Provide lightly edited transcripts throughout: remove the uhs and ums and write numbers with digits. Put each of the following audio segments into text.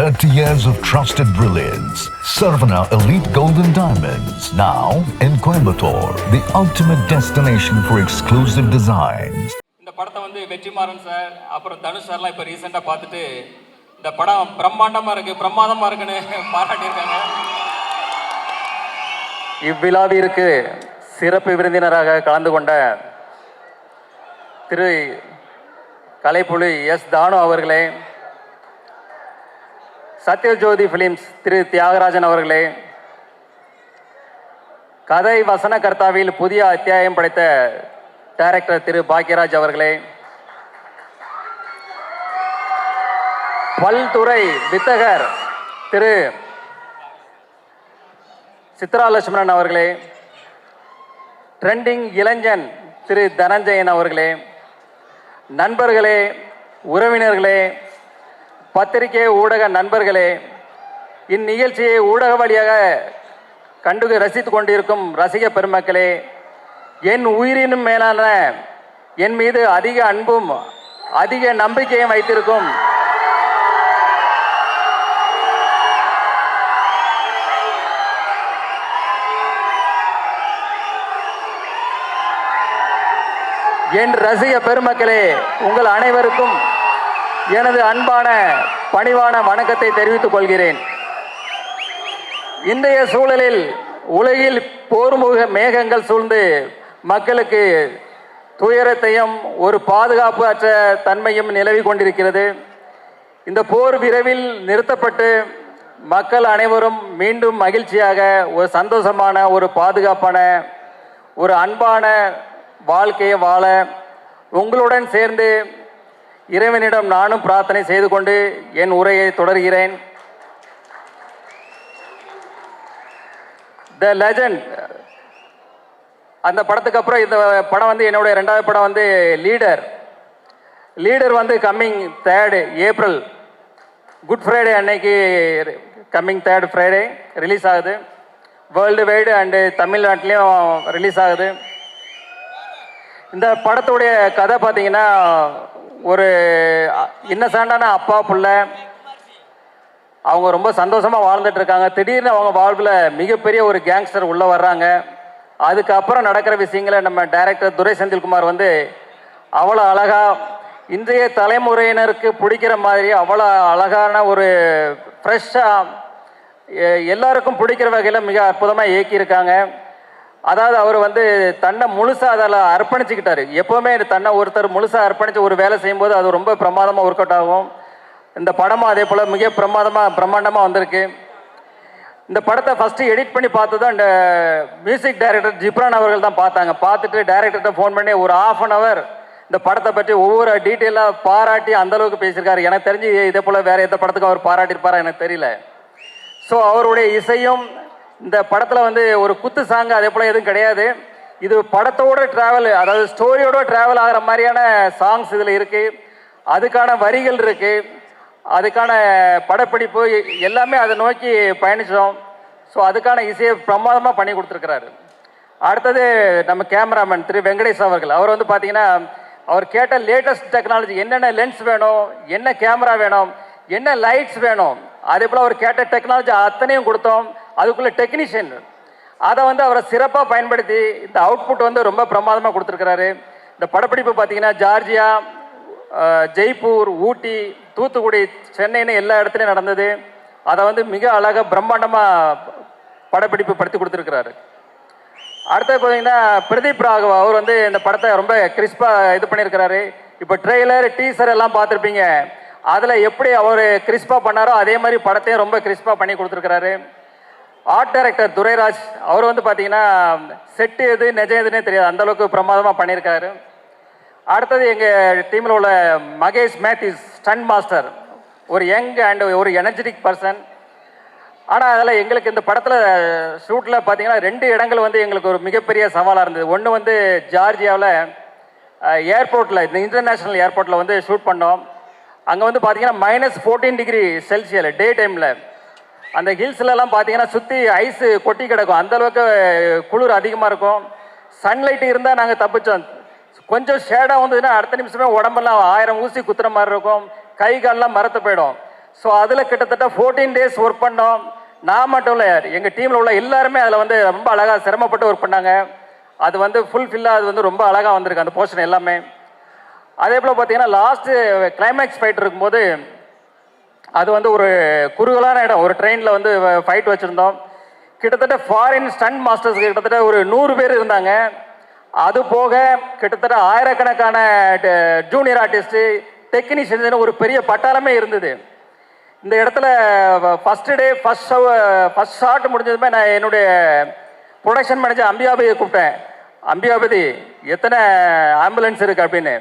30 years of trusted brilliance. Sarvana Elite Golden Diamonds, now in Coimbatore, the ultimate destination for exclusive designs. இந்த படத்தை வந்து Vetrimaaran sir அப்புறம் தனுஷ் சார்லாம் இப்போ ரீசெண்டாக பார்த்துட்டு இந்த படம் பிரம்மாண்டமாக இருக்குது பிரமாதமாக இருக்குன்னு பாராட்டியிருக்காங்க. இவ்விழாவிற்கு சிறப்பு விருந்தினராக கலந்து கொண்ட திரு கலைப்புலி எஸ் தானு அவர்களே, சத்யஜோதி பிலிம்ஸ் திரு தியாகராஜன் அவர்களே, கதை வசனகர்த்தாவில் புதிய அத்தியாயம் படைத்த டைரக்டர் திரு பாக்யராஜ் அவர்களே, பல்துறை வித்தகர் திரு சித்ரா லட்சுமணன் அவர்களே, ட்ரெண்டிங் இளைஞன் திரு தனஞ்சயன் அவர்களே, நண்பர்களே, உறவினர்களே, பத்திரிகை ஊடக நண்பர்களே, இந்நிகழ்ச்சியை ஊடக வழியாக கண்டு ரசித்துக் கொண்டிருக்கும் ரசிக பெருமக்களே, என் உயிரினும் மேலான என் மீது அதிக அன்பும் அதிக நம்பிக்கையும் வைத்திருக்கும் என் ரசிக பெருமக்களே, உங்கள் அனைவருக்கும் எனது அன்பான பணிவான வணக்கத்தை தெரிவித்துக் கொள்கிறேன். இன்றைய சூழலில் உலகில் போர்முக மேகங்கள் சூழ்ந்து மக்களுக்கு துயரத்தையும் ஒரு பாதுகாப்பு அற்ற தன்மையும் நிலவி கொண்டிருக்கிறது. இந்த போர் விரைவில் நிறுத்தப்பட்டு மக்கள் அனைவரும் மீண்டும் மகிழ்ச்சியாக ஒரு சந்தோஷமான ஒரு பாதுகாப்பான ஒரு அன்பான வாழ்க்கையை வாழ உங்களுடன் சேர்ந்து இறைவனிடம் நானும் பிரார்த்தனை செய்து கொண்டு என் உரையை தொடர்கிறேன். த லெஜண்ட் அந்த படத்துக்கு அப்புறம் இந்த படம் வந்து என்னுடைய ரெண்டாவது படம் வந்து லீடர் வந்து coming 3rd April good Friday அன்னைக்கு கம்மிங் 3rd ஃப்ரைடே ரிலீஸ் ஆகுது. வேர்ல்டு வைடு அண்டு தமிழ்நாட்டிலையும் ரிலீஸ் ஆகுது. இந்த படத்துடைய கதை பார்த்தீங்கன்னா, ஒரு இன்னசென்டான அப்பா புள்ள, அவங்க ரொம்ப சந்தோஷமாக வாழ்ந்துட்டு இருக்காங்க. திடீர்னு அவங்க வாழ்வில் மிகப்பெரிய ஒரு கேங்ஸ்டர் உள்ளே வர்றாங்க. அதுக்கப்புறம் நடக்கிற விஷயங்களை நம்ம டைரக்டர் துரை செந்தில்குமார் வந்து அவ்வளோ அழகாக இன்றைய தலைமுறையினருக்கு பிடிக்கிற மாதிரி அவ்வளோ அழகான ஒரு ஃப்ரெஷ்ஷாக எல்லாருக்கும் பிடிக்கிற வகையில் மிக அற்புதமாக இயக்கியிருக்காங்க. அதாவது அவர் வந்து தன்னை முழுசாக அதில் அர்ப்பணிச்சுக்கிட்டாரு. எப்போவுமே தன்னை ஒருத்தர் முழுசாக அர்ப்பணித்து ஒரு வேலை செய்யும்போது அது ரொம்ப பிரமாதமாக ஒர்க் அவுட் ஆகும். இந்த படமும் அதே போல் மிக பிரம்மாண்டமாக வந்திருக்கு. இந்த படத்தை ஃபஸ்ட்டு எடிட் பண்ணி பார்த்ததும் இந்த மியூசிக் டைரக்டர் ஜிப்ரான் அவர்கள் தான் பார்த்தாங்க. பார்த்துட்டு டைரக்டர்கிட்ட ஃபோன் பண்ணி ஒரு 1/2 hour இந்த படத்தை பற்றி ஒவ்வொரு டீட்டெயிலாக பாராட்டி அந்தளவுக்கு பேசியிருக்காரு. எனக்கு தெரிஞ்சு இதே போல் வேறு எந்த படத்துக்கும் அவர் பாராட்டியிருப்பாரா எனக்கு தெரியல. ஸோ அவருடைய இசையும் இந்த படத்தில் வந்து ஒரு குத்து சாங்கு அதே போல் எதுவும் கிடையாது. இது படத்தோட ட்ராவல், அதாவது ஸ்டோரியோட ட்ராவல் ஆகிற மாதிரியான சாங்ஸ் இதில் இருக்குது. அதுக்கான வரிகள் இருக்குது, அதுக்கான படப்பிடிப்பு எல்லாமே அதை நோக்கி பயணித்தோம். ஸோ அதுக்கான இசையை பிரமாதமாக பண்ணி கொடுத்துருக்கிறாரு. அடுத்தது நம்ம கேமராமேன் திரு வெங்கடேஷ் அவர்கள். அவர் வந்து பார்த்தீங்கன்னா, அவர் கேட்ட லேட்டஸ்ட் டெக்னாலஜி, என்னென்ன லென்ஸ் வேணும், என்ன கேமரா வேணும், என்ன லைட்ஸ் வேணும், அதே போல் அவர் கேட்ட டெக்னாலஜி அத்தனையும் கொடுத்தோம். அதுக்குள்ளே டெக்னீஷியன் அதை வந்து அவரை சிறப்பாக பயன்படுத்தி இந்த அவுட்புட் வந்து ரொம்ப பிரமாதமாக கொடுத்துருக்கிறாரு. இந்த படப்பிடிப்பு பார்த்தீங்கன்னா ஜார்ஜியா, ஜெய்ப்பூர், ஊட்டி, தூத்துக்குடி, சென்னைன்னு எல்லா இடத்துலையும் நடந்தது. அதை வந்து மிக அழகாக பிரம்மாண்டமாக படப்பிடிப்பு படுத்தி கொடுத்துருக்கிறாரு. அடுத்தது பார்த்தீங்கன்னா பிரதீப் ராகவ் அவர் வந்து இந்த படத்தை ரொம்ப கிறிஸ்பாக இது பண்ணியிருக்கிறாரு. இப்போ ட்ரெய்லர் டீசர் எல்லாம் பார்த்துருப்பீங்க. அதில் எப்படி அவர் கிறிஸ்பாக பண்ணாரோ அதே மாதிரி படத்தையும் ரொம்ப கிறிஸ்பாக பண்ணி கொடுத்துருக்கிறாரு. ஆர்ட் டைரக்டர் துரைராஜ் அவர் வந்து பார்த்தீங்கன்னா செட்டு எது நிஜம் எதுன்னே தெரியாது, அந்தளவுக்கு பிரமாதமாக பண்ணியிருக்காரு. அடுத்தது எங்கள் டீமில் உள்ள மகேஷ் மேத்யூஸ் ஸ்டண்ட் மாஸ்டர், ஒரு யங் அண்ட் ஒரு எனர்ஜெட்டிக் பர்சன். ஆனால் அதில் எங்களுக்கு இந்த படத்தில் ஷூட்டில் பார்த்தீங்கன்னா 2 இடங்கள் வந்து எங்களுக்கு ஒரு மிகப்பெரிய சவாலாக இருந்தது. ஒன்று வந்து ஜார்ஜியாவில் ஏர்போர்ட்டில், இந்த இன்டர்நேஷ்னல் ஏர்போர்ட்டில் வந்து ஷூட் பண்ணோம். அங்கே வந்து பார்த்தீங்கன்னா -14 டிகிரி செல்சியல் டே டைமில். அந்த ஹில்ஸ்லலாம் பார்த்தீங்கன்னா சுற்றி ஐஸு கொட்டி கிடக்கும், அந்தளவுக்கு குளிர் அதிகமாக இருக்கும். சன்லைட்டு இருந்தால் நாங்கள் தப்பிச்சோம். கொஞ்சம் ஷேடாக வந்ததுன்னா அடுத்த நிமிஷமே உடம்பெல்லாம் 1000 ஊசி குத்துற மாதிரி இருக்கும், கை காலெலாம் மரத்து போயிடும். ஸோ அதில் கிட்டத்தட்ட 14 டேஸ் ஒர்க் பண்ணோம். நான் மட்டும் இல்லை, எங்கள் டீமில் உள்ள எல்லாருமே அதில் வந்து ரொம்ப அழகாக சிரமப்பட்டு ஒர்க் பண்ணாங்க. அது வந்து ஃபுல்ஃபில்லாக அது வந்து ரொம்ப அழகாக வந்திருக்கு அந்த போர்ஷன் எல்லாமே. அதே போல் பார்த்தீங்கன்னா லாஸ்ட்டு கிளைமேக்ஸ் ஃபைட் இருக்கும்போது அது வந்து ஒரு குறுகலான இடம், ஒரு ட்ரெயினில் வந்து ஃபைட் வச்சுருந்தோம். கிட்டத்தட்ட ஃபாரின் ஸ்டண்ட் மாஸ்டர்ஸ் கிட்டத்தட்ட ஒரு 100 பேர் இருந்தாங்க. அது போக கிட்டத்தட்ட ஆயிரக்கணக்கான ஜூனியர் ஆர்டிஸ்ட்டு, டெக்னீஷியன்ஸ், ஒரு பெரிய பட்டாளமே இருந்தது. இந்த இடத்துல ஃபஸ்ட்டு டே ஃபஸ்ட் ஷாட் முடிஞ்சதுமே நான் என்னுடைய ப்ரொடக்ஷன் மேனேஜர் அம்பியாபதியை கூப்பிட்டேன். அம்பியாபதி, எத்தனை ஆம்புலன்ஸ் இருக்குது அப்படின்னு.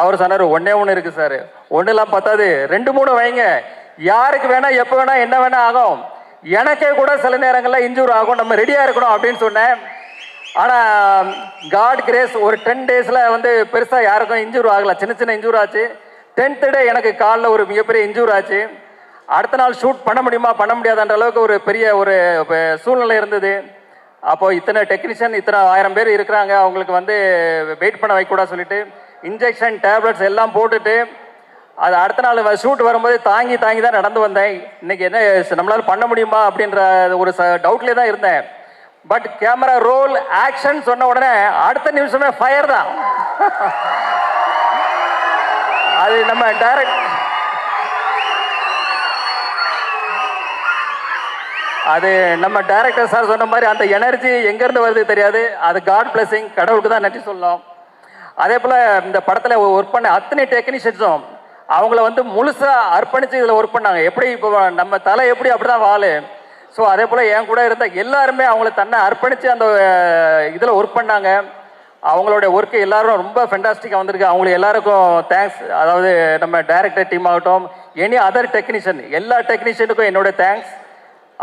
அவர் சொன்னார், ஒன்றே ஒன்று இருக்குது சார். ஒன்றுலாம் பத்தாது, 2-3 வைங்க. யாருக்கு வேணால் எப்போ வேணால் என்ன வேணால் ஆகும். எனக்கே கூட சில நேரங்களில் இன்ஜூர் ஆகும், நம்ம ரெடியாக இருக்கணும் அப்படின்னு சொன்னேன். ஆனால் காட் கிரேஸ், ஒரு 10 டேஸில் வந்து பெருசாக யாருக்கும் இன்ஜூர் ஆகலை. சின்ன சின்ன இன்ஜூர் ஆச்சு. 10th டே எனக்கு காலில் ஒரு மிகப்பெரிய இன்ஜூர் ஆச்சு. அடுத்த நாள் ஷூட் பண்ண முடியுமா பண்ண முடியாதுன்ற அளவுக்கு ஒரு பெரிய ஒரு சூழ்நிலை இருந்தது. அப்போது இத்தனை டெக்னீஷியன், இத்தனை 1000 பேர் இருக்கிறாங்க, அவங்களுக்கு வந்து வெயிட் பண்ண வைக்கூடாது சொல்லிட்டு இன்ஜெக்ஷன் டேப்லெட்ஸ் எல்லாம் போட்டுட்டு அது அடுத்த நாள் ஷூட் வரும்போது தாங்கி தான் நடந்து வந்தேன். இன்னைக்கு என்ன நம்மளால பண்ண முடியுமா அப்படின்ற ஒரு டவுட்லேயே தான் இருந்தேன். பட் கேமரா ரோல் ஆக்ஷன் சொன்ன உடனே அடுத்த நிமிஷமே ஃபயர் தான். அது நம்ம டைரக்டர் சார் சொன்ன மாதிரி அந்த எனர்ஜி எங்கேருந்து வருது தெரியாது. அது காட் பிளஸிங், கடவுளுக்கு தான் நன்றி சொல்லணும். அதே போல் இந்த படத்தில் ஒர்க் பண்ண அத்தனை டெக்னீஷியன்ஸும் அவங்கள வந்து முழுசாக அர்ப்பணித்து இதில் ஒர்க் பண்ணாங்க. எப்படி இப்போ நம்ம தலை எப்படி அப்படி தான் வாழு. ஸோ அதே போல் என் கூட இருந்த எல்லாருமே அவங்கள தன்னை அர்ப்பணித்து அந்த இதில் ஒர்க் பண்ணாங்க. அவங்களுடைய ஒர்க்கு எல்லாரும் ரொம்ப ஃபென்டாஸ்டிக்காக வந்திருக்கு. அவங்களுக்கு எல்லாருக்கும் தேங்க்ஸ். அதாவது நம்ம டைரக்டர் டீம் ஆகட்டும், எனி அதர் டெக்னீஷியன், எல்லா டெக்னீஷியனுக்கும் என்னுடைய தேங்க்ஸ்.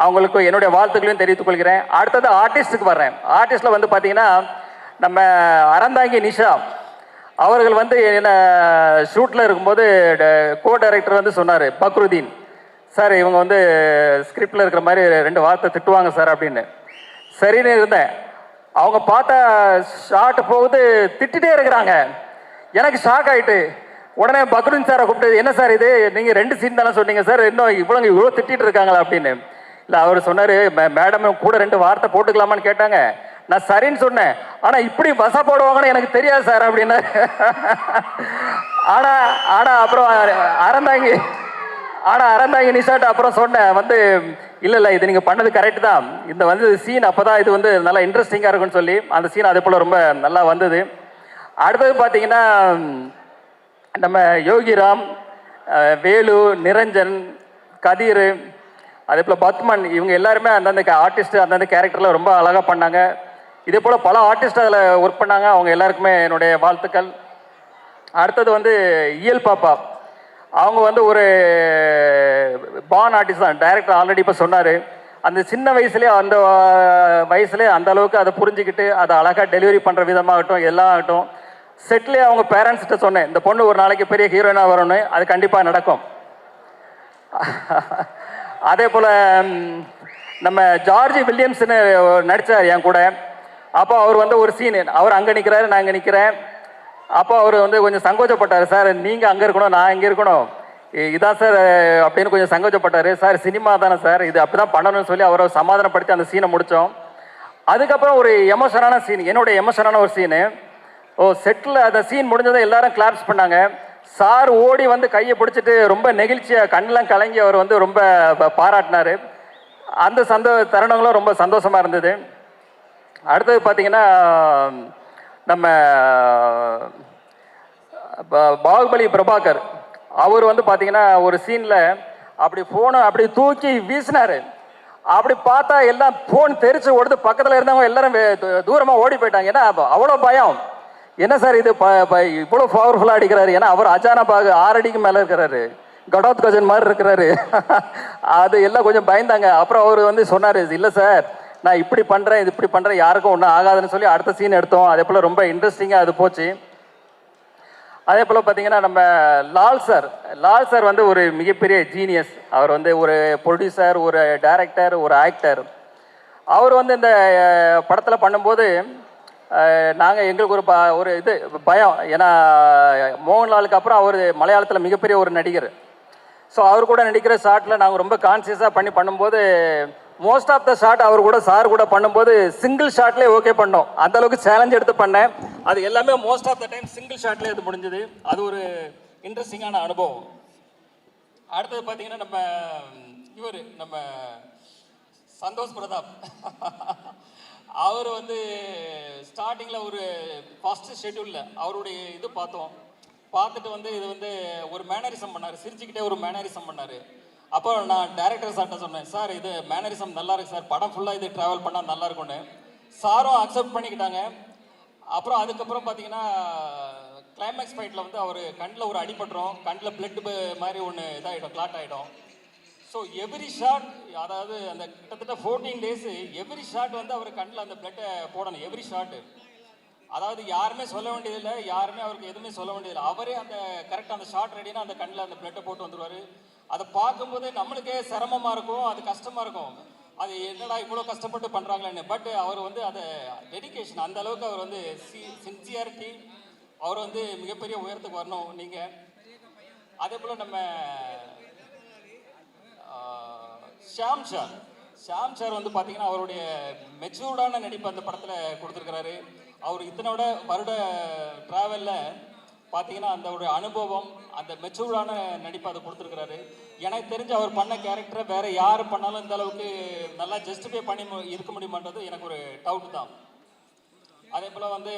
அவங்களுக்கும் என்னுடைய வாழ்த்துக்களையும் தெரிவித்துக் கொள்கிறேன். அடுத்தது ஆர்டிஸ்ட்டுக்கு வர்றேன். ஆர்டிஸ்டில் வந்து பார்த்தீங்கன்னா நம்ம அறந்தாங்கி நிஷா அவர்கள் வந்து என்ன ஷூட்டில் இருக்கும்போது கோ டைரக்டர் வந்து சொன்னார், பக்ருதீன் சார் இவங்க வந்து ஸ்கிரிப்டில் இருக்கிற மாதிரி 2 வார்த்தை திட்டுவாங்க சார் அப்படின்னு. சரின்னு இருந்தேன். அவங்க பார்த்தா ஷார்ட் போகுது, திட்டிகிட்டே இருக்கிறாங்க. எனக்கு ஷாக் ஆகிட்டு உடனே பக்ருதீன் சாரை கூப்பிட்டு, என்ன சார் இது, நீங்கள் 2 சீன் தானே சொன்னீங்க சார், இன்னும் இவ்வளோ திட்டிகிட்டு இருக்காங்களா அப்படின்னு. இல்லை அவர் சொன்னார், மேடம் கூட 2 வார்த்தை போட்டுக்கலாமான்னு கேட்டாங்க. நான் சரின்னு சொன்னேன். ஆனால் இப்படி பசா போடுவாங்கன்னு எனக்கு தெரியாது சார் அப்படின்னு. ஆனால் அப்புறம் அறந்தாங்கி நிஷாட்ட அப்புறம் சொன்னேன் வந்து, இல்லை இது நீங்கள் பண்ணது கரெக்டு தான், இந்த வந்து சீன் அப்போ தான் இது வந்து நல்லா இன்ட்ரெஸ்டிங்காக இருக்குன்னு சொல்லி அந்த சீன் அதே போல் ரொம்ப நல்லா வந்தது. அடுத்தது பார்த்தீங்கன்னா நம்ம யோகிராம், வேலு, நிரஞ்சன், கதிர், அதே போல் பத்மன், இவங்க எல்லாருமே அந்தந்த ஆர்டிஸ்ட்டு அந்தந்த கேரக்டரில் ரொம்ப அழகாக பண்ணாங்க. இதே போல் பல ஆர்டிஸ்ட் அதில் ஒர்க் பண்ணாங்க. அவங்க எல்லாருக்குமே என்னுடைய வாழ்த்துக்கள். அடுத்தது வந்து இயல் பாப்பா, அவங்க வந்து ஒரு பார்ன் ஆர்டிஸ்ட் தான். டைரக்டர் ஆல்ரெடி இப்போ சொன்னார், அந்த சின்ன வயசுலேயே அந்த அளவுக்கு அதை புரிஞ்சுக்கிட்டு அதை அழகாக டெலிவரி பண்ணுற விதமாகட்டும் எல்லாம் ஆகட்டும். செட்லேயே அவங்க பேரண்ட்ஸ்கிட்ட சொன்னேன், இந்த பொண்ணு ஒரு நாளைக்கு பெரிய ஹீரோயினாக வரணும்னு. அது கண்டிப்பாக நடக்கும். அதே போல் நம்ம ஜார்ஜ் வில்லியம்ஸ்னு நடித்தார் என் கூட. அப்போ அவர் வந்து ஒரு சீனு, அவர் அங்கே நிற்கிறாரு, நான் அங்கே நிற்கிறேன். அப்போ அவர் வந்து கொஞ்சம் சங்கோச்சப்பட்டார், சார் நீங்கள் அங்கே இருக்கணும் நான் இங்கே இருக்கணும் இதான் சார் அப்படின்னு கொஞ்சம் சங்கோச்சப்பட்டார். சார் சினிமா தானே சார், இது அப்படி தான் பண்ணணும்னு சொல்லி அவரை சமாதானப்படுத்தி அந்த சீனை முடித்தோம். அதுக்கப்புறம் ஒரு எமோஷனான சீன், என்னுடைய எமோஷனான ஒரு சீனு. செட்டில் அந்த சீன் முடிஞ்சதை எல்லாரும் கிளாப்ஸ் பண்ணாங்க. சார் ஓடி வந்து கையை பிடிச்சிட்டு ரொம்ப நெகிழ்ச்சியாக கண்ணெலாம் கலங்கி அவர் வந்து ரொம்ப பாராட்டினார். அந்த தருணங்களும் ரொம்ப சந்தோஷமாக இருந்தது. அடுத்தது பார்த்தீங்கன்னா நம்ம பாகுபலி பிரபாகர், அவர் வந்து பார்த்தீங்கன்னா ஒரு சீனில் அப்படி ஃபோனை அப்படி தூக்கி வீசினார். அப்படி பார்த்தா எல்லாம் ஃபோன் தெரிச்சு ஓடுது. பக்கத்தில் இருந்தவங்க எல்லாரும் தூரமாக ஓடி போயிட்டாங்க. ஏன்னா அவ்வளோ பயம். என்ன சார் இது இவ்வளோ பவர்ஃபுல்லாக அடிக்கிறாரு. ஏன்னா அவர் அச்சானபாக 6 அடிக்கு மேலே இருக்கிறாரு, கடோத் கஜன் மாதிரி இருக்கிறாரு. அது எல்லாம் கொஞ்சம் பயந்தாங்க. அப்புறம் அவர் வந்து சொன்னார், இல்லை சார் நான் இப்படி பண்ணுறேன் இது இப்படி பண்ணுறேன் யாருக்கும் ஒன்றும் ஆகாதுன்னு சொல்லி அடுத்த சீன் எடுத்தோம். அதே போல் ரொம்ப இன்ட்ரெஸ்டிங்காக அது போச்சு. அதே போல் பார்த்தீங்கன்னா நம்ம லால் சார் வந்து ஒரு மிகப்பெரிய ஜீனியஸ். அவர் வந்து ஒரு ப்ரொடியூசர், ஒரு டைரக்டர், ஒரு ஆக்டர். அவர் வந்து இந்த படத்தில் பண்ணும்போது எங்களுக்கு ஒரு பயம். ஏன்னா மோகன்லாலுக்கு அப்புறம் அவர் மலையாளத்தில் மிகப்பெரிய ஒரு நடிகர். ஸோ அவர் கூட நடிக்கிற ஷாட்டில் நாங்கள் ரொம்ப கான்சியஸாக பண்ணும்போது மோஸ்ட் ஆஃப் த ஷாட் அவர் கூட சார் கூட பண்ணும்போது சிங்கிள் ஷாட்லேயே ஓகே பண்ணோம். அந்தளவுக்கு சேலஞ்ச் எடுத்து பண்ணேன். அது எல்லாமே most of the time single ஷாட்லேயே அது முடிஞ்சது. அது ஒரு இன்ட்ரெஸ்டிங்கான அனுபவம். அடுத்தது பார்த்தீங்கன்னா நம்ம சந்தோஷ் பிரதாப் அவர் வந்து ஸ்டார்டிங்கில் ஒரு ஃபஸ்ட்டு ஷெட்யூலில் அவருடைய இது பார்த்துட்டு வந்து இது வந்து ஒரு மேனரிசம் பண்ணார், சிரிச்சுக்கிட்டே ஒரு மேனரிசம் பண்ணார். அப்போ நான் டைரக்டர் சார்கிட்ட சொன்னேன், சார் இது மேனரிசம் நல்லா இருக்கு சார், படம் ஃபுல்லாக இது ட்ராவல் பண்ணால் நல்லா இருக்கும்னு. சாரும் அக்செப்ட் பண்ணிக்கிட்டாங்க. அப்புறம் அதுக்கப்புறம் பார்த்தீங்கன்னா கிளைமேக்ஸ் ஃபைட்டில் வந்து அவர் கண்ணில் ஒரு அடிபட்டுரும், கண்ணில் பிளட் மாதிரி ஒன்று இதாகிடும், கிளாட் ஆகிடும். ஸோ எவ்ரி ஷாட், அதாவது அந்த கிட்டத்தட்ட 14 days எவ்ரி ஷாட் வந்து அவர் கண்ணில் அந்த பிளட்டை போடணும், எவ்ரி ஷாட்டு. அதாவது யாருமே சொல்ல வேண்டியதில்லை, யாருமே அவருக்கு எதுவுமே சொல்ல வேண்டியதில்லை. அவரே அந்த கரெக்டாக அந்த ஷாட் ரெடினா அந்த கண்ணில் அந்த பிளட்டை போட்டு வந்துடுவார். அதை பார்க்கும்போது நம்மளுக்கே சிரமமாக இருக்கும், அது கஷ்டமாக இருக்கும். அது என்னடா இவ்வளோ கஷ்டப்பட்டு பண்ணுறாங்களேன்னு. பட் அவர் வந்து அதை டெடிக்கேஷன், அந்த அளவுக்கு அவர் வந்து சின்சியாரிட்டி, அவர் வந்து மிகப்பெரிய உயரத்துக்கு வரணும் நீங்கள். அதே போல் நம்ம ஷாம் சார் வந்து பார்த்தீங்கன்னா அவருடைய மெச்சூர்டான நடிப்பு அந்த படத்தில் கொடுத்துருக்கிறாரு. அவர் இத்தனோட வருட ட்ராவலில் பார்த்தீங்கன்னா அந்த ஒரு அனுபவம், அந்த மெச்சூர்டான நடிப்பு அதை கொடுத்துருக்கிறாரு. எனக்கு தெரிஞ்சு அவர் பண்ண கேரக்டரை வேறு யார் பண்ணாலும் இந்த அளவுக்கு நல்லா ஜஸ்டிஃபை பண்ணி இருக்க முடியுமான்றது எனக்கு ஒரு டவுட் தான். அதே போல் வந்து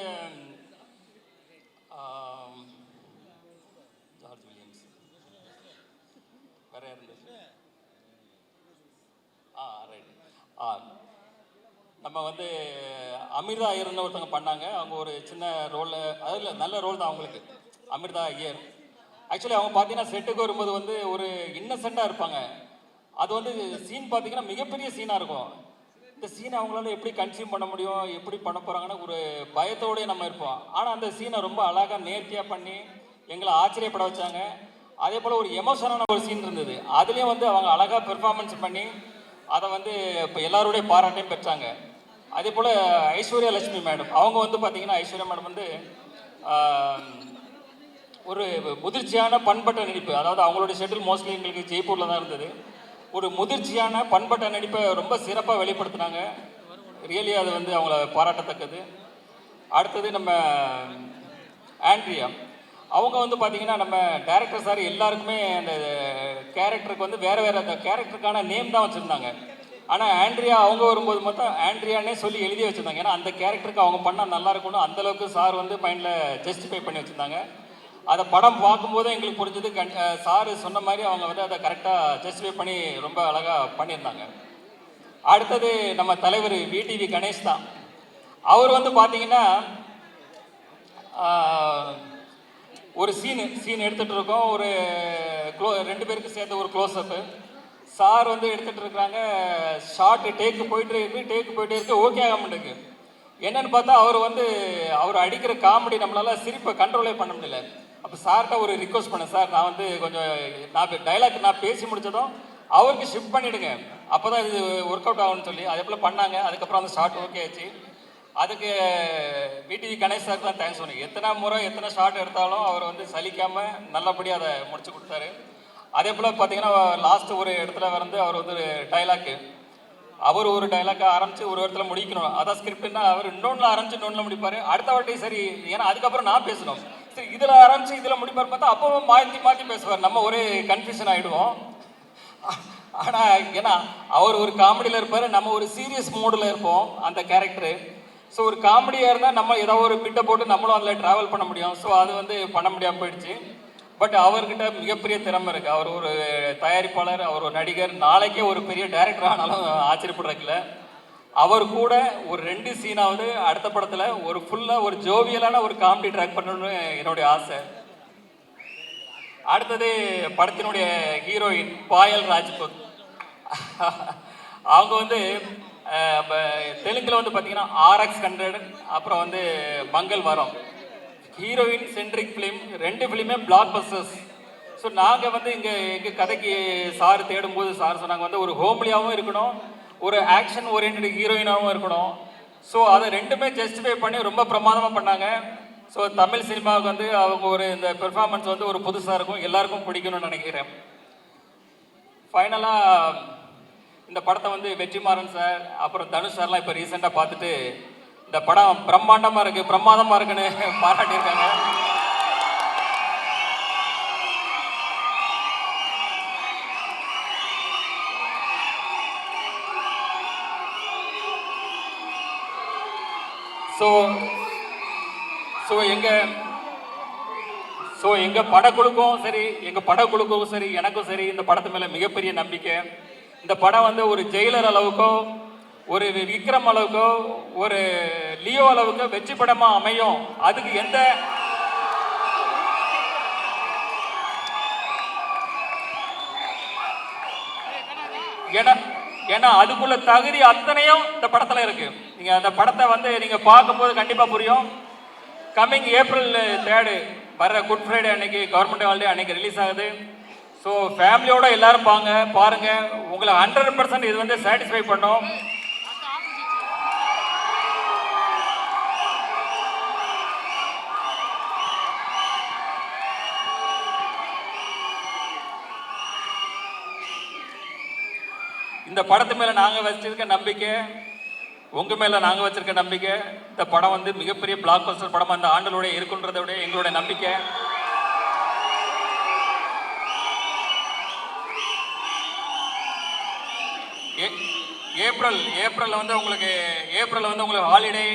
ஜார்ஜ் வில்லியம்ஸ் வேற இருந்தது. ரைட். நம்ம வந்து அமிர்தா ஐயர்னு ஒருத்தவங்க பண்ணாங்க. அவங்க ஒரு சின்ன ரோல், அதில் நல்ல ரோல் தான் அவங்களுக்கு, அமிர்தா ஐயர். ஆக்சுவலி அவங்க பார்த்தீங்கன்னா செட்டுக்கு வரும்போது வந்து ஒரு இன்னசென்ட்டாக இருப்பாங்க. அது வந்து சீன் பார்த்தீங்கன்னா மிகப்பெரிய சீனாக இருக்கும். இந்த சீனை அவங்களால எப்படி கன்சியூம் பண்ண முடியும், எப்படி பண்ண போகிறாங்கன்னு ஒரு பயத்தோடய நம்ம இருப்போம். ஆனால் அந்த சீனை ரொம்ப அழகாக நேர்த்தியாக பண்ணி எங்களை ஆச்சரியப்பட வச்சாங்க. அதே போல் ஒரு எமோஷனான ஒரு சீன் இருந்தது, அதுலேயும் வந்து அவங்க அழகாக பெர்ஃபார்மன்ஸ் பண்ணி அதை வந்து இப்போ எல்லாருடைய பாராட்டையும் பெற்றாங்க. அதே போல் ஐஸ்வர்யா லட்சுமி மேடம், அவங்க வந்து பார்த்தீங்கன்னா ஐஸ்வர்யா மேடம் வந்து ஒரு முதிர்ச்சியான பண்பட்ட நடிப்பு, அதாவது அவங்களுடைய ஷெட்யூல் மோஸ்ட்லி எங்களுக்கு ஜெய்ப்பூரில் தான் இருந்தது. ஒரு முதிர்ச்சியான பண்பட்ட நடிப்பை ரொம்ப சிறப்பாக வெளிப்படுத்தினாங்க. ரியலி அது வந்து அவங்கள பாராட்டத்தக்கது. அடுத்தது நம்ம ஆண்ட்ரியா, அவங்க வந்து பார்த்தீங்கன்னா நம்ம டைரக்டர் சார் எல்லாருக்குமே அந்த கேரக்டருக்கு வந்து வேறு வேறு அந்த கேரக்டருக்கான நேம் தான் வச்சுருந்தாங்க. ஆனால் ஆண்ட்ரியா அவங்க வரும்போது மொத்தம் ஆண்ட்ரியானே சொல்லி எழுதி வச்சுருந்தாங்க. ஏன்னா அந்த கேரக்டருக்கு அவங்க பண்ணால் நல்லா இருக்கணும், அந்தளவுக்கு சார் வந்து மைண்டில் ஜஸ்டிஃபை பண்ணி வச்சுருந்தாங்க. அதை படம் பார்க்கும்போது எங்களுக்கு புரிஞ்சது, சார் சொன்ன மாதிரி அவங்க வந்து அதை கரெக்டாக ஜஸ்டிஃபை பண்ணி ரொம்ப அழகாக பண்ணியிருந்தாங்க. அடுத்தது நம்ம தலைவர் விடிவி கணேஷ் தான். அவர் வந்து பார்த்தீங்கன்னா ஒரு சீன் எடுத்துகிட்டு இருக்கோம், ஒரு ரெண்டு பேருக்கு சேர்த்து ஒரு க்ளோஸ்அப்பு. சார் வந்து எடுத்துகிட்டு இருக்கிறாங்க, ஷார்ட்டு டேக்கு போயிட்டே இருக்கு, ஓகே ஆக மாட்டேங்குது. என்னன்னு பார்த்தா அவர் அடிக்கிற காமெடி நம்மளால சிரிப்பை கண்ட்ரோலே பண்ண முடியல. அப்போ சார்கிட்ட ஒரு ரிக்வஸ்ட் பண்ணேன், சார் நான் வந்து கொஞ்சம் டைலாக் நான் பேசி முடிச்சதும் அவருக்கு ஷிஃப்ட் பண்ணிவிடுங்க, அப்போ தான் இது ஒர்க் அவுட் ஆகும்னு சொல்லி அதே போல் பண்ணாங்க. அதுக்கப்புறம் அந்த ஷார்ட் ஓகே ஆச்சு. அதுக்கு விடிவி கணேஷ் சார் தான் தேங்க்ஸ் சொன்னீங்க. எத்தனை ஷார்ட் எடுத்தாலும் அவர் வந்து சலிக்காமல் நல்லபடியாக அதை முடிச்சு கொடுத்தாரு. அதே போல் பார்த்தீங்கன்னா லாஸ்ட்டு ஒரு இடத்துல வந்து அவர் வந்து டைலாக்கு, அவர் ஒரு டைலாக்கை ஆரம்பித்து ஒரு இடத்துல முடிக்கணும், அதான் ஸ்கிரிப்ட்னா அவர் இன்னொன்றில் ஆரம்பித்து இன்னொன்றில் முடிப்பார். அடுத்த வாட்டி சரி, ஏன்னா அதுக்கப்புறம் நான் பேசணும், சரி இதில் ஆரம்பித்து இதில் முடிப்பார் பார்த்தா அப்பவும் மாற்றி பேசுவார், நம்ம ஒரு கன்ஃபியூஷன் ஆகிடுவோம். ஆனால் ஏன்னா அவர் ஒரு காமெடியில் இருப்பார், நம்ம ஒரு சீரியஸ் மூடில் இருப்போம் அந்த கேரக்டரு. ஸோ ஒரு காமெடியாக இருந்தால் நம்ம ஏதாவது ஒரு பிட்டை போட்டு நம்மளும் அதில் ட்ராவல் பண்ண முடியும். ஸோ அது வந்து பண்ண முடியாமல் போயிடுச்சு. பட் அவர்கிட்ட மிகப்பெரிய திறமை இருக்குது. அவர் ஒரு தயாரிப்பாளர், அவர் ஒரு நடிகர், நாளைக்கே ஒரு பெரிய டைரக்டர் ஆனாலும் ஆச்சரியப்படுறதுல. அவர் கூட ஒரு 2 சீனாவது அடுத்த படத்தில் ஒரு ஃபுல்லாக ஒரு ஜோவியலான ஒரு காமெடி ட்ராக் பண்ணணும்னு என்னுடைய ஆசை. அடுத்தது படத்தினுடைய ஹீரோயின் பாயல் ராஜ்புத். அவங்க வந்து தெலுங்கில் வந்து பார்த்தீங்கன்னா RX100, அப்புறம் வந்து Mangalavaram, heroine centric film, 2 ஃபிலிமே பிளாக் பஸ்டர்ஸ். ஸோ நாங்கள் வந்து எங்கள் கதைக்கு சார் தேடும்போது சார் சொன்னாங்க வந்து ஒரு ஹோம்லியாகவும் இருக்கணும், ஒரு ஆக்ஷன் ஓரியன்ட் ஹீரோயினாகவும் இருக்கணும். ஸோ அதை 2மே ஜஸ்டிஃபை பண்ணி ரொம்ப பிரமாதமாக பண்ணாங்க. ஸோ தமிழ் சினிமாவுக்கு வந்து அவங்க ஒரு இந்த பெர்ஃபார்மன்ஸ் வந்து ஒரு புதுசாக இருக்கும், எல்லாருக்கும் பிடிக்கணும்னு நினைக்கிறேன். ஃபைனலாக இந்த படத்தை வந்து வெற்றிமாறன் சார் அப்புறம் தனுஷ் சார்லாம் இப்போ ரீசெண்டாக பார்த்துட்டு இந்த படம் பிரம்மாண்டமாக இருக்குது பிரமாதமாக இருக்குன்னு பாராட்டியிருக்காங்க. எங்கள் படக்குழுக்கும் சரி எனக்கும் சரி இந்த படத்து மேலே மிகப்பெரிய நம்பிக்கை. இந்த படம் வந்து ஒரு ஜெயிலர் அளவுக்கோ ஒரு விக்ரம் அளவுக்கோ ஒரு லியோ அளவுக்கோ வெற்றி படமாக அமையும். அதுக்கு எந்த ஏன்னா அதுக்குள்ள தகுதி அத்தனையும் இந்த படத்தில் இருக்கு. நீங்கள் அந்த படத்தை வந்து நீங்கள் பார்க்கும்போது கண்டிப்பாக புரியும். கம்மிங் April 3 வர குட் ஃப்ரைடே அன்னைக்கு கவர்மெண்ட் ஹாலிடே அன்னைக்கு ரிலீஸ் ஆகுது. ஸோ ஃபேமிலியோட எல்லாரும் பாருங்க. உங்களை 100% இது வந்து சாட்டிஸ்ஃபை பண்ணும். இந்த படத்து மேலே நாங்கள் வச்சிருக்க நம்பிக்கை, உங்கள் மேலே நாங்கள் வச்சிருக்க நம்பிக்கை, இந்த படம் வந்து மிகப்பெரிய பிளாக் பஸ்டர் படம் அந்த ஆண்டலோட இருக்குன்றதை விட எங்களுடைய நம்பிக்கை. ஏப்ரல் வந்து உங்களுக்கு ஹாலிடே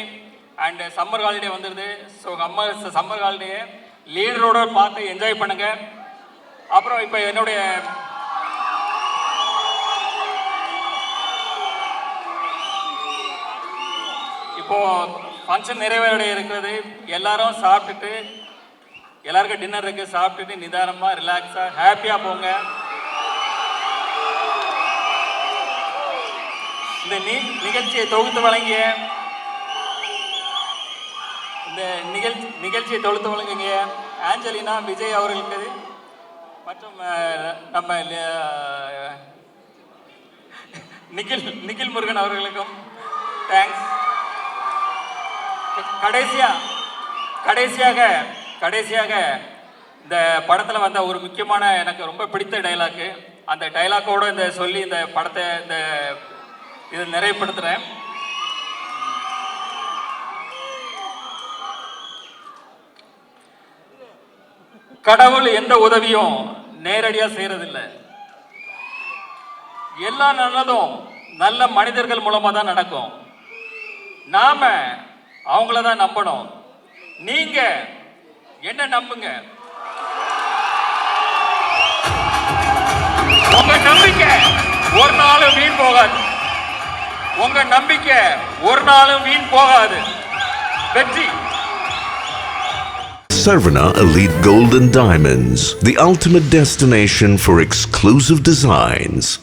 அண்ட் சம்மர் ஹாலிடே வந்துடுது. ஸோ சம்மர் ஹாலிடே லீடரோட பார்த்து என்ஜாய் பண்ணுங்க. அப்புறம் இப்போ என்னுடைய இப்போ ஃபங்க்ஷன் நிறைவேற இருக்கிறது. எல்லாரும் சாப்பிட்டுட்டு எல்லாருக்கும் டின்னர் இருக்கு. சாப்பிட்டுட்டு நிதானமாக ரிலாக்ஸாக ஹாப்பியாக போங்க. இந்த நிகழ்ச்சியை தொகுத்து வழங்கிய ஆஞ்சலினா விஜய் அவர்களுக்கு மற்றும் நம்ம நிகில் முருகன் அவர்களுக்கும் தேங்க்ஸ். கடைசியாக இந்த படத்தில் வந்த ஒரு முக்கியமான எனக்கு ரொம்ப பிடித்த டைலாக்கு, அந்த டைலாக்கோட இந்த சொல்லி இந்த படத்தை இதை நிறைவுபடுத்துகிறேன். கடவுள் எந்த உதவியும் நேரடியாக செய்யறதில்லை. எல்லா நல்லதும் நல்ல மனிதர்கள் மூலமாக தான் நடக்கும். நாம அவங்கள தான் நம்பணும். நீங்க என்ன நம்புங்க. உங்க நம்பிக்கை ஒரு நாளும் வீண் போகாது. வெற்றி. Sarvana Elite Gold and Diamonds, the ultimate destination for exclusive designs.